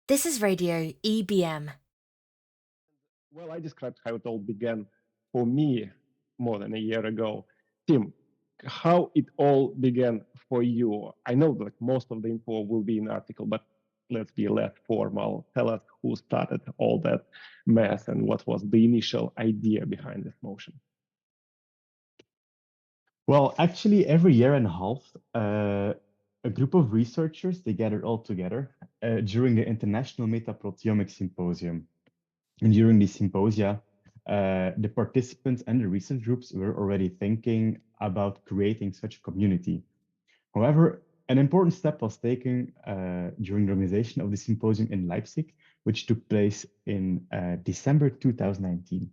This is Radio EBM. Well, I described how it all began for me more than a year ago. Tim, how it all began for you? I know that most of the info will be in the article, but let's be less formal. Tell us who started all that mess and what was the initial idea behind this motion. Well, actually, every year and a half, a group of researchers they gather all together during the International Metaproteomics Symposium. And during these symposia, the participants and the research groups were already thinking about creating such a community. However, an important step was taken during the organization of the symposium in Leipzig, which took place in December 2019.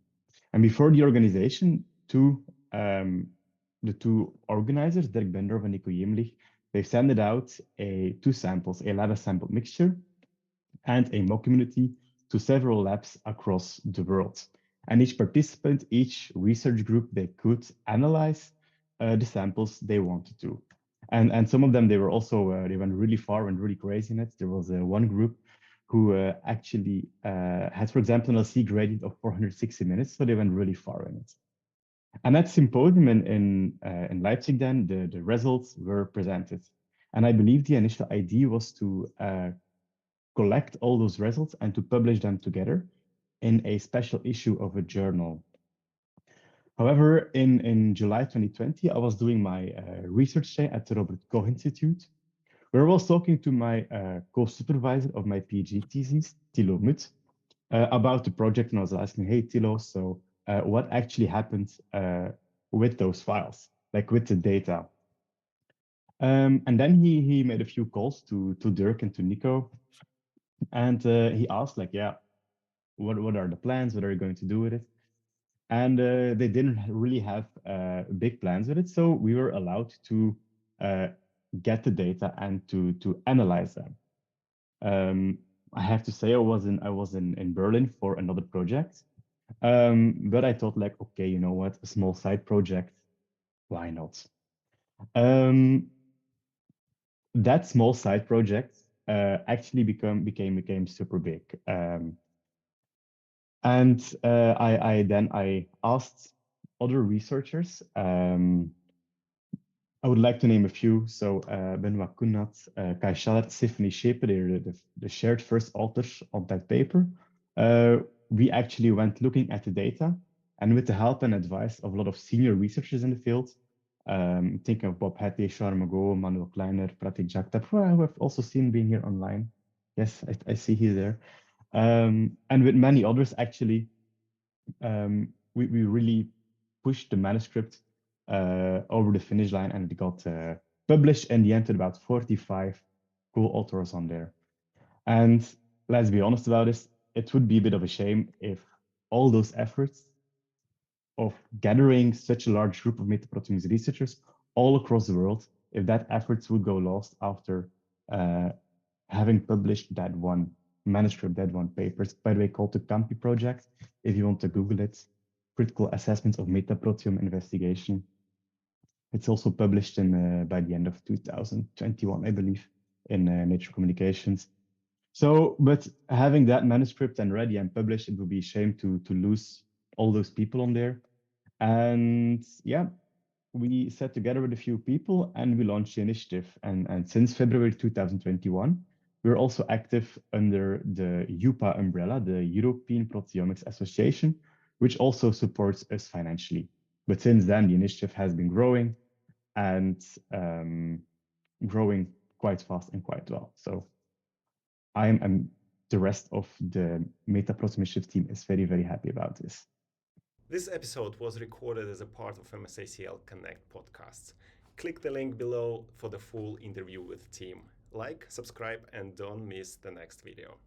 And before the organization, the two organizers, Dirk Bendorf and Nico Jemlich, they've sent out two samples, a lab sample mixture and a mock community to several labs across the world. And each participant, each research group, they could analyze the samples they wanted to. And some of them, they were also, they went really far and really crazy in it. There was one group who actually had, for example, an LC gradient of 460 minutes. So they went really far in it. And at symposium in Leipzig, then the results were presented. And I believe the initial idea was to collect all those results and to publish them together in a special issue of a journal. However, in July 2020, I was doing my research day at the Robert Koch Institute, where I was talking to my co-supervisor of my PhD thesis, Thilo Mutt, about the project. And I was asking, hey, Thilo, so what actually happened with those files, like with the data? And then he made a few calls to Dirk and to Nico. And he asked, like, yeah, what are the plans? What are you going to do with it? And they didn't really have big plans with it. So we were allowed to get the data and to analyze them. I have to say I was in Berlin for another project. But I thought like, okay, you know what, a small side project, why not? That small side project actually became super big. And I asked other researchers. I would like to name a few. So Benoit Kunnat, Kai Schaller, Stephanie Schepe, they're the shared first authors of that paper. We actually went looking at the data, and with the help and advice of a lot of senior researchers in the field, thinking of Bob Hattie, Sharma Go, Manuel Kleiner, Pratik Jagtap, who I've also seen being here online. Yes, I see he's there. And with many others, actually, we really pushed the manuscript over the finish line, and it got published in the end with about 45 cool authors on there. And let's be honest about this, it would be a bit of a shame if all those efforts of gathering such a large group of metaproteomics researchers all across the world, if that efforts would go lost after having published that one manuscript, that one paper. It's, by the way, called the CAMPI project. If you want to Google it, Critical Assessments of Metaproteome Investigation. It's also published in by the end of 2021, I believe, in Nature Communications. So, but having that manuscript and ready and published, it would be a shame to lose all those people on there. And yeah, we sat together with a few people and we launched the initiative. And since February 2021, we're also active under the EUPA umbrella, the European Proteomics Association, which also supports us financially. But since then, the initiative has been growing and growing quite fast and quite well. So the rest of the Metaproteomics initiative team is very, very happy about this. This episode was recorded as a part of MSACL Connect podcasts. Click the link below for the full interview with the team. Like, subscribe, and don't miss the next video.